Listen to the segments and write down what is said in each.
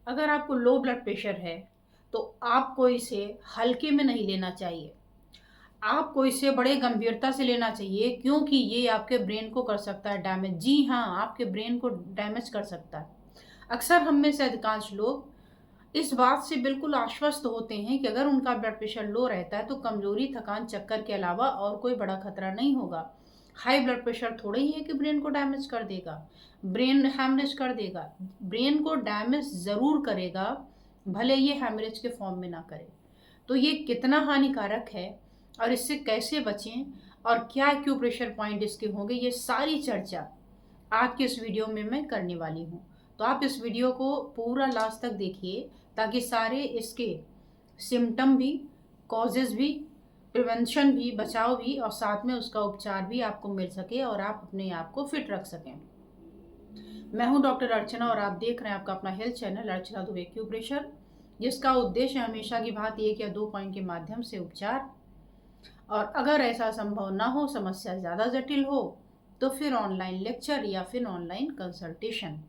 अगर आपको low blood pressure है तो आपको इसे हल्के में नहीं लेना चाहिए। आपको इसे बड़े गंभीरता से लेना चाहिए, क्योंकि ये आपके ब्रेन को कर सकता है डैमेज। जी हाँ, आपके ब्रेन को डैमेज कर सकता है। अक्सर हम में से अधिकांश लोग इस बात से बिल्कुल आश्वस्त होते हैं कि अगर उनका ब्लड प्रेशर लो रहता है तो कमजोरी, थकान, चक्कर के अलावा और कोई बड़ा खतरा नहीं होगा। हाई ब्लड प्रेशर थोड़ा ही है कि ब्रेन को डैमेज कर देगा, ब्रेन हैमरेज कर देगा। ब्रेन को डैमेज ज़रूर करेगा, भले ये हैमरेज के फॉर्म में ना करे। तो ये कितना हानिकारक है और इससे कैसे बचें और क्या एक्यूप्रेशर पॉइंट इसके होंगे, ये सारी चर्चा आज के इस वीडियो में मैं करने वाली हूँ। तो आप इस वीडियो को पूरा लास्ट तक देखिए, ताकि सारे इसके सिम्टम भी, कॉजेज भी, प्रिवेंशन भी, बचाव भी और साथ में उसका उपचार भी आपको मिल सके और आप अपने आप को फिट रख सकें। मैं हूं डॉक्टर अर्चना और आप देख रहे हैं आपका अपना हेल्थ चैनल अर्चना दुबे एक्यूप्रेशर, जिसका उद्देश्य हमेशा की बात एक या दो पॉइंट के माध्यम से उपचार। और अगर ऐसा संभव ना हो, समस्या ज़्यादा जटिल हो, तो फिर ऑनलाइन लेक्चर या फिर ऑनलाइन कंसल्टेशन।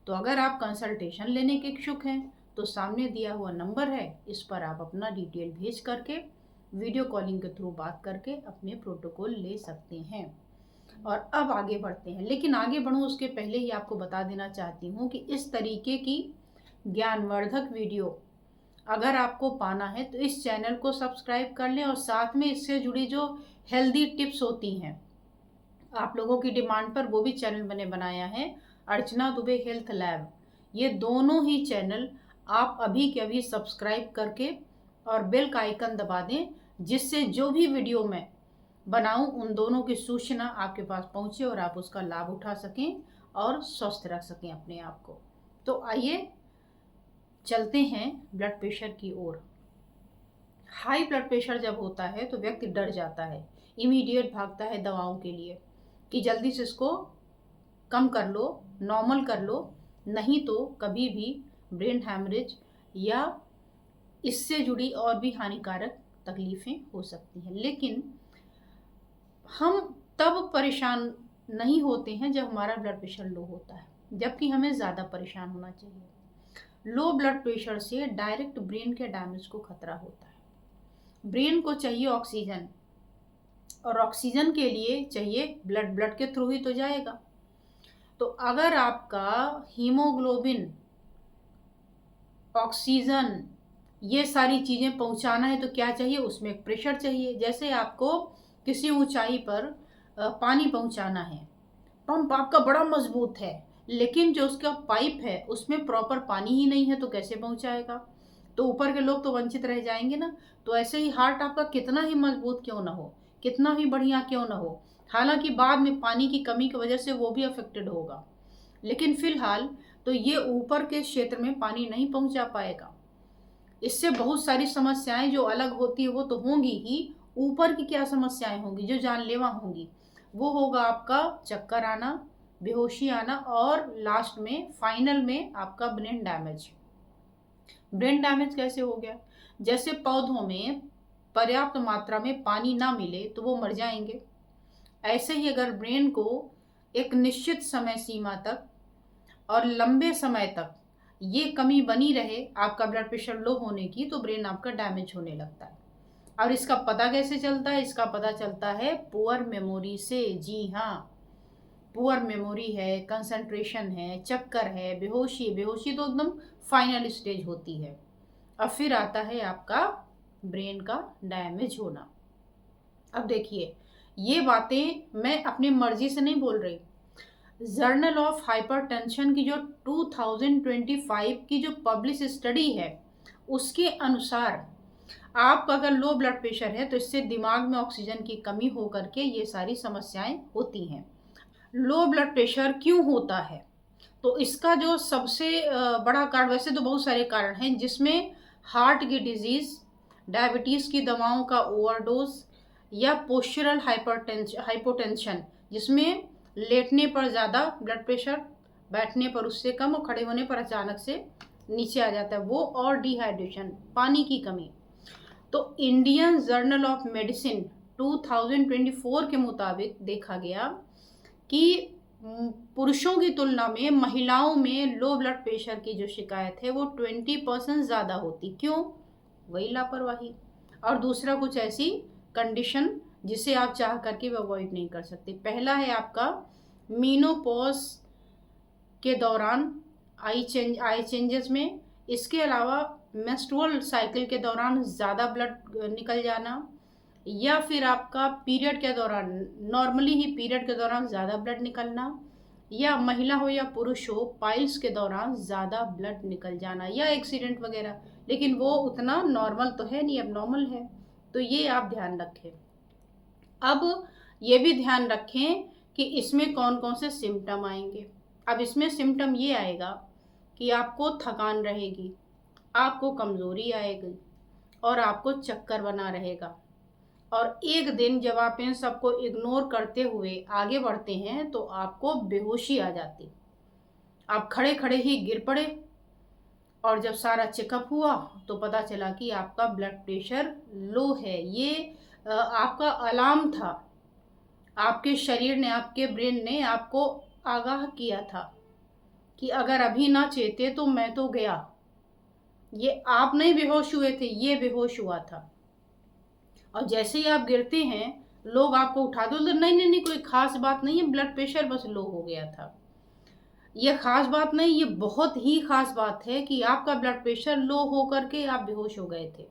तो अगर आप कंसल्टेशन लेने के इच्छुक हैं तो सामने दिया हुआ नंबर है, इस पर आप अपना डिटेल भेज करके वीडियो कॉलिंग के थ्रू बात करके अपने प्रोटोकॉल ले सकते हैं। और अब आगे बढ़ते हैं, लेकिन आगे बढ़ूँ उसके पहले ही आपको बता देना चाहती हूँ कि इस तरीके की ज्ञानवर्धक वीडियो अगर आपको पाना है तो इस चैनल को सब्सक्राइब कर लें और साथ में इससे जुड़ी जो हेल्दी टिप्स होती हैं आप लोगों की डिमांड पर, वो भी चैनल मैंने बनाया है, अर्चना दुबे हेल्थ लैब। ये दोनों ही चैनल आप अभी के अभी सब्सक्राइब करके और बेल का आइकन दबा दें, जिससे जो भी वीडियो मैं बनाऊं उन दोनों की सूचना आपके पास पहुंचे और आप उसका लाभ उठा सकें और स्वस्थ रख सकें अपने आप को। तो आइए चलते हैं ब्लड प्रेशर की ओर। हाई ब्लड प्रेशर जब होता है तो व्यक्ति डर जाता है, इमीडिएट भागता है दवाओं के लिए कि जल्दी से इसको कम कर लो, नॉर्मल कर लो, नहीं तो कभी भी ब्रेन हैमरेज या इससे जुड़ी और भी हानिकारक तकलीफ़ें हो सकती हैं। लेकिन हम तब परेशान नहीं होते हैं जब हमारा ब्लड प्रेशर लो होता है, जबकि हमें ज़्यादा परेशान होना चाहिए। लो ब्लड प्रेशर से डायरेक्ट ब्रेन के डैमेज को खतरा होता है। ब्रेन को चाहिए ऑक्सीजन, और ऑक्सीजन के लिए चाहिए ब्लड, ब्लड के थ्रू ही तो जाएगा। तो अगर आपका हीमोग्लोबिन, ऑक्सीजन, ये सारी चीज़ें पहुंचाना है तो क्या चाहिए, उसमें एक प्रेशर चाहिए। जैसे आपको किसी ऊंचाई पर पानी पहुंचाना है, पंप आपका बड़ा मजबूत है, लेकिन जो उसका पाइप है उसमें प्रॉपर पानी ही नहीं है तो कैसे पहुंचाएगा। तो ऊपर के लोग तो वंचित रह जाएंगे ना। तो ऐसे ही हार्ट आपका कितना ही मजबूत क्यों ना हो, कितना ही बढ़िया क्यों ना हो, हालांकि बाद में पानी की कमी की वजह से वो भी अफेक्टेड होगा, लेकिन फिलहाल तो ये ऊपर के क्षेत्र में पानी नहीं पहुंचा पाएगा। इससे बहुत सारी समस्याएं जो अलग होती है वो तो होंगी ही, ऊपर की क्या समस्याएं होंगी जो जानलेवा होंगी, वो होगा आपका चक्कर आना, बेहोशी आना और लास्ट में फाइनल में आपका ब्रेन डैमेज। ब्रेन डैमेज कैसे हो गया, जैसे पौधों में पर्याप्त मात्रा में पानी ना मिले तो वो मर जाएंगे, ऐसे ही अगर ब्रेन को एक निश्चित समय सीमा तक और लंबे समय तक ये कमी बनी रहे आपका ब्लड प्रेशर लो होने की, तो ब्रेन आपका डैमेज होने लगता है। और इसका पता कैसे चलता है, इसका पता चलता है पुअर मेमोरी से। जी हाँ, पुअर मेमोरी है, कंसंट्रेशन है, चक्कर है, बेहोशी, बेहोशी तो एकदम फाइनल स्टेज होती है। और फिर आता है आपका ब्रेन का डैमेज होना। अब देखिए, ये बातें मैं अपनी मर्जी से नहीं बोल रही, जर्नल ऑफ हाइपरटेंशन की जो 2025 की जो पब्लिश स्टडी है उसके अनुसार आपका अगर लो ब्लड प्रेशर है तो इससे दिमाग में ऑक्सीजन की कमी हो करके ये सारी समस्याएं होती हैं। लो ब्लड प्रेशर क्यों होता है, तो इसका जो सबसे बड़ा कारण, वैसे तो बहुत सारे कारण हैं, जिसमें हार्ट की डिजीज़, डायबिटीज़ की दवाओं का ओवरडोज या पोस्चरल हाइपोटेंशन, जिसमें लेटने पर ज़्यादा ब्लड प्रेशर, बैठने पर उससे कम और खड़े होने पर अचानक से नीचे आ जाता है वो, और डिहाइड्रेशन, पानी की कमी। तो इंडियन जर्नल ऑफ मेडिसिन 2024 के मुताबिक देखा गया कि पुरुषों की तुलना में महिलाओं में लो ब्लड प्रेशर की जो शिकायत है वो 20% ज़्यादा होती। क्यों? वही लापरवाही और दूसरा कुछ ऐसी कंडीशन जिसे आप चाह करके अवॉइड नहीं कर सकते। पहला है आपका मीनोपॉज के दौरान आई चेंजेस में, इसके अलावा मेंस्ट्रुअल साइकिल के दौरान ज़्यादा ब्लड निकल जाना, या फिर आपका पीरियड के दौरान, नॉर्मली ही पीरियड के दौरान ज़्यादा ब्लड निकलना, या महिला हो या पुरुष हो पाइल्स के दौरान ज़्यादा ब्लड निकल जाना, या एक्सीडेंट वगैरह, लेकिन वो उतना नॉर्मल तो है नहीं, अब नॉर्मल है। तो ये आप ध्यान रखें। अब ये भी ध्यान रखें कि इसमें कौन कौन से सिम्टम आएंगे। अब इसमें सिम्टम ये आएगा कि आपको थकान रहेगी, आपको कमज़ोरी आएगी और आपको चक्कर बना रहेगा। और एक दिन जब आप इन सबको इग्नोर करते हुए आगे बढ़ते हैं तो आपको बेहोशी आ जाती, आप खड़े खड़े ही गिर पड़े, और जब सारा चेकअप हुआ तो पता चला कि आपका ब्लड प्रेशर लो है। ये आपका अलार्म था, आपके शरीर ने, आपके ब्रेन ने आपको आगाह किया था कि अगर अभी ना चेते तो मैं तो गया। ये आप नहीं बेहोश हुए थे, ये बेहोश हुआ था। और जैसे ही आप गिरते हैं लोग आपको उठा दो, नहीं नहीं नहीं कोई खास बात नहीं है, ब्लड प्रेशर बस लो हो गया था। ये खास बात नहीं, ये बहुत ही खास बात है कि आपका ब्लड प्रेशर लो हो करके आप बेहोश हो गए थे।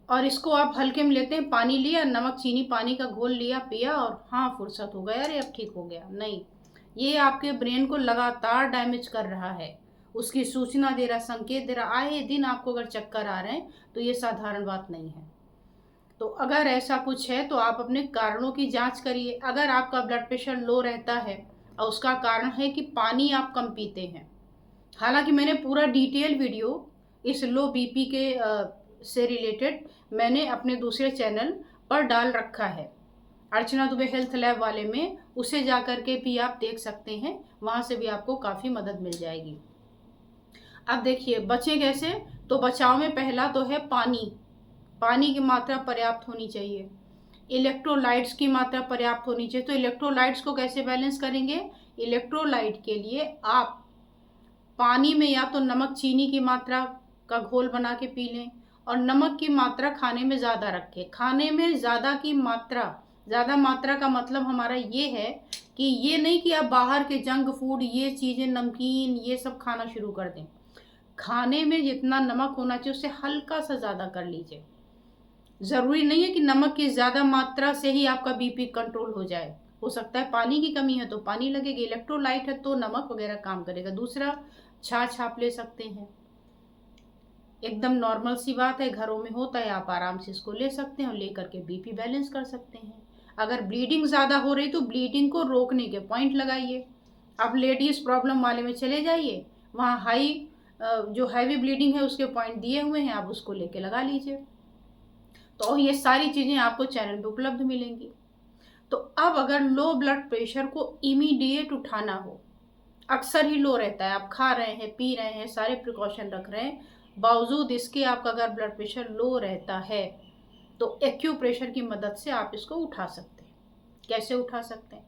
और इसको आप हल्के में लेते हैं, पानी लिया, नमक चीनी पानी का घोल लिया, पिया और हाँ फुर्सत हो गया, अरे अब ठीक हो गया। नहीं, ये आपके ब्रेन को लगातार डैमेज कर रहा है, उसकी सूचना दे रहा, संकेत दे रहा। आए दिन आपको अगर चक्कर आ रहे हैं तो ये साधारण बात नहीं है। तो अगर ऐसा कुछ है तो आप अपने कारणों की जांच करिए। अगर आपका ब्लड प्रेशर लो रहता है और उसका कारण है कि पानी आप कम पीते हैं, हालांकि मैंने पूरा डिटेल वीडियो इस लो बीपी के से रिलेटेड मैंने अपने दूसरे चैनल पर डाल रखा है, अर्चना दुबे हेल्थ लैब वाले में, उसे जा कर के भी आप देख सकते हैं, वहाँ से भी आपको काफ़ी मदद मिल जाएगी। अब देखिए बचें कैसे, तो बचाव में पहला तो है पानी। पानी की मात्रा पर्याप्त होनी चाहिए, इलेक्ट्रोलाइट्स की मात्रा पर्याप्त होनी चाहिए। तो इलेक्ट्रोलाइट्स को कैसे बैलेंस करेंगे? इलेक्ट्रोलाइट के लिए आप पानी में या तो नमक चीनी की मात्रा का घोल बना के पी लें, और नमक की मात्रा खाने में ज़्यादा रखें। खाने में ज़्यादा की मात्रा, ज़्यादा मात्रा का मतलब हमारा ये है कि ये नहीं कि आप बाहर के जंक फूड, ये चीज़ें, नमकीन, ये सब खाना शुरू कर दें। खाने में जितना नमक होना चाहिए उससे हल्का सा ज़्यादा कर लीजिए। ज़रूरी नहीं है कि नमक की ज़्यादा मात्रा से ही आपका बीपी कंट्रोल हो जाए, हो सकता है पानी की कमी है तो पानी लगेगी, इलेक्ट्रोलाइट है तो नमक वगैरह काम करेगा। दूसरा, छाछ आप ले सकते हैं, एकदम नॉर्मल सी बात है, घरों में होता है, आप आराम से इसको ले सकते हैं और लेकर के बीपी बैलेंस कर सकते हैं। अगर ब्लीडिंग ज़्यादा हो रही तो ब्लीडिंग को रोकने के पॉइंट लगाइए। आप लेडीज़ प्रॉब्लम वाले में चले जाइए, वहाँ हाई जो हैवी ब्लीडिंग है उसके पॉइंट दिए हुए हैं, आप उसको लेके लगा लीजिए। तो ये सारी चीज़ें आपको चैनल पे उपलब्ध मिलेंगी। तो अब अगर लो ब्लड प्रेशर को इमीडिएट उठाना हो, अक्सर ही लो रहता है, आप खा रहे हैं, पी रहे हैं, सारे प्रिकॉशन रख रहे हैं, बावजूद इसके आपका अगर ब्लड प्रेशर लो रहता है तो एक्यूप्रेशर की मदद से आप इसको उठा सकते हैं। कैसे उठा सकते हैं?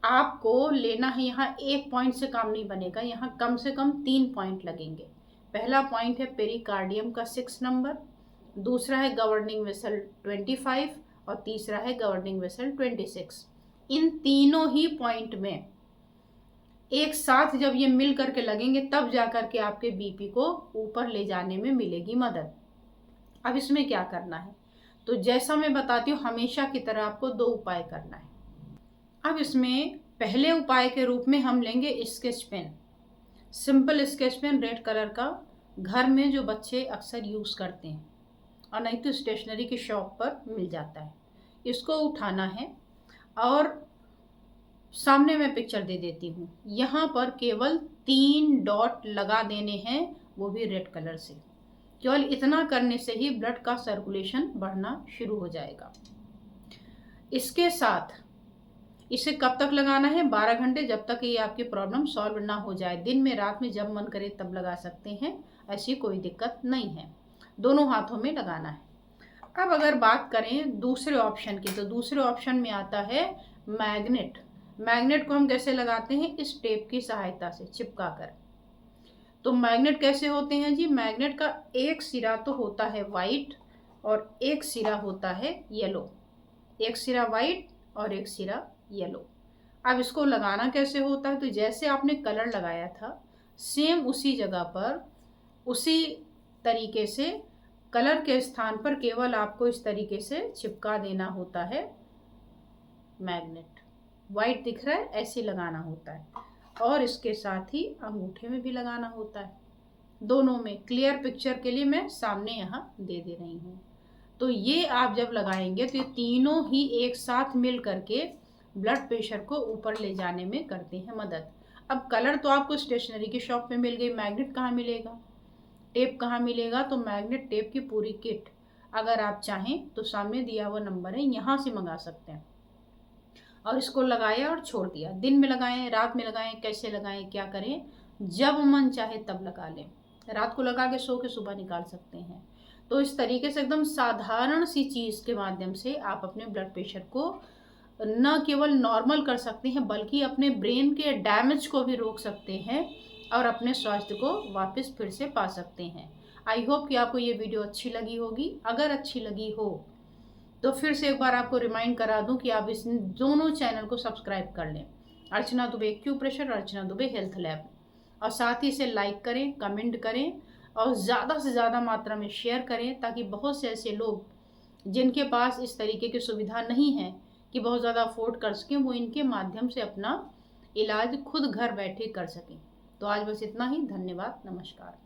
आपको लेना है, यहाँ एक पॉइंट से काम नहीं बनेगा, यहाँ कम से कम 3 पॉइंट लगेंगे। पहला पॉइंट है पेरिकार्डियम का 6 नंबर, दूसरा है गवर्निंग वेसल 25 और तीसरा है गवर्निंग वेसल 26। इन तीनों ही पॉइंट में एक साथ जब ये मिल करके लगेंगे तब जा कर के आपके बीपी को ऊपर ले जाने में मिलेगी मदद। अब इसमें क्या करना है? तो जैसा मैं बताती हूँ हमेशा की तरह आपको 2 उपाय करना है। अब इसमें पहले उपाय के रूप में हम लेंगे sketch pen, simple sketch pen red colour का, घर में जो बच्चे अक्सर यूज़ करते हैं, और नहीं तो स्टेशनरी की शॉप पर मिल जाता है। इसको उठाना है और सामने मैं पिक्चर दे देती हूँ, यहाँ पर केवल 3 डॉट लगा देने हैं, वो भी रेड कलर से। केवल इतना करने से ही ब्लड का सर्कुलेशन बढ़ना शुरू हो जाएगा। इसके साथ इसे कब तक लगाना है? 12 घंटे, जब तक ये आपकी प्रॉब्लम सॉल्व ना हो जाए। दिन में, रात में, जब मन करे तब लगा सकते हैं, ऐसी कोई दिक्कत नहीं है। दोनों हाथों में लगाना है। अब अगर बात करें दूसरे ऑप्शन की, तो दूसरे ऑप्शन में आता है मैग्नेट। मैग्नेट को हम कैसे लगाते हैं? इस टेप की सहायता से चिपका कर। तो मैग्नेट कैसे होते हैं जी? मैग्नेट का एक सिरा तो होता है वाइट और एक सिरा होता है येलो। एक सिरा वाइट और एक सिरा येलो। अब इसको लगाना कैसे होता है? तो जैसे आपने कलर लगाया था सेम उसी जगह पर, उसी तरीके से कलर के स्थान पर केवल आपको इस तरीके से चिपका देना होता है मैग्नेट। वाइट दिख रहा है, ऐसे लगाना होता है और इसके साथ ही अंगूठे में भी लगाना होता है। दोनों में क्लियर पिक्चर के लिए मैं सामने यहाँ दे रही हूँ। तो ये आप जब लगाएंगे तो ये तीनों ही एक साथ मिल करके ब्लड प्रेशर को ऊपर ले जाने में करते हैं मदद। अब कलर तो आपको स्टेशनरी की शॉप में मिल गई, मैग्नेट कहाँ मिलेगा, टेप कहाँ मिलेगा? तो मैग्नेट टेप की पूरी किट अगर आप चाहें तो सामने दिया हुआ नंबर है, यहाँ से मंगा सकते हैं। और इसको लगाया और छोड़ दिया। दिन में लगाएं, रात में लगाएं, कैसे लगाएं, क्या करें, जब मन चाहे तब लगा लें। रात को लगा के सो के सुबह निकाल सकते हैं। तो इस तरीके से एकदम साधारण सी चीज़ के माध्यम से आप अपने ब्लड प्रेशर को न केवल नॉर्मल कर सकते हैं बल्कि अपने ब्रेन के डैमेज को भी रोक सकते हैं और अपने स्वास्थ्य को वापस फिर से पा सकते हैं। आई होप कि आपको ये वीडियो अच्छी लगी होगी। अगर अच्छी लगी हो तो फिर से एक बार आपको रिमाइंड करा दूं कि आप इस दोनों चैनल को सब्सक्राइब कर लें, अर्चना दुबे एक्यूप्रेशर, अर्चना दुबे हेल्थ लैब, और साथ ही इसे लाइक करें, कमेंट करें और ज़्यादा से ज़्यादा मात्रा में शेयर करें ताकि बहुत से ऐसे लोग जिनके पास इस तरीके की सुविधा नहीं है कि बहुत ज़्यादा अफोर्ड कर सकें, वो इनके माध्यम से अपना इलाज खुद घर बैठे कर सकें। तो आज बस इतना ही। धन्यवाद, नमस्कार।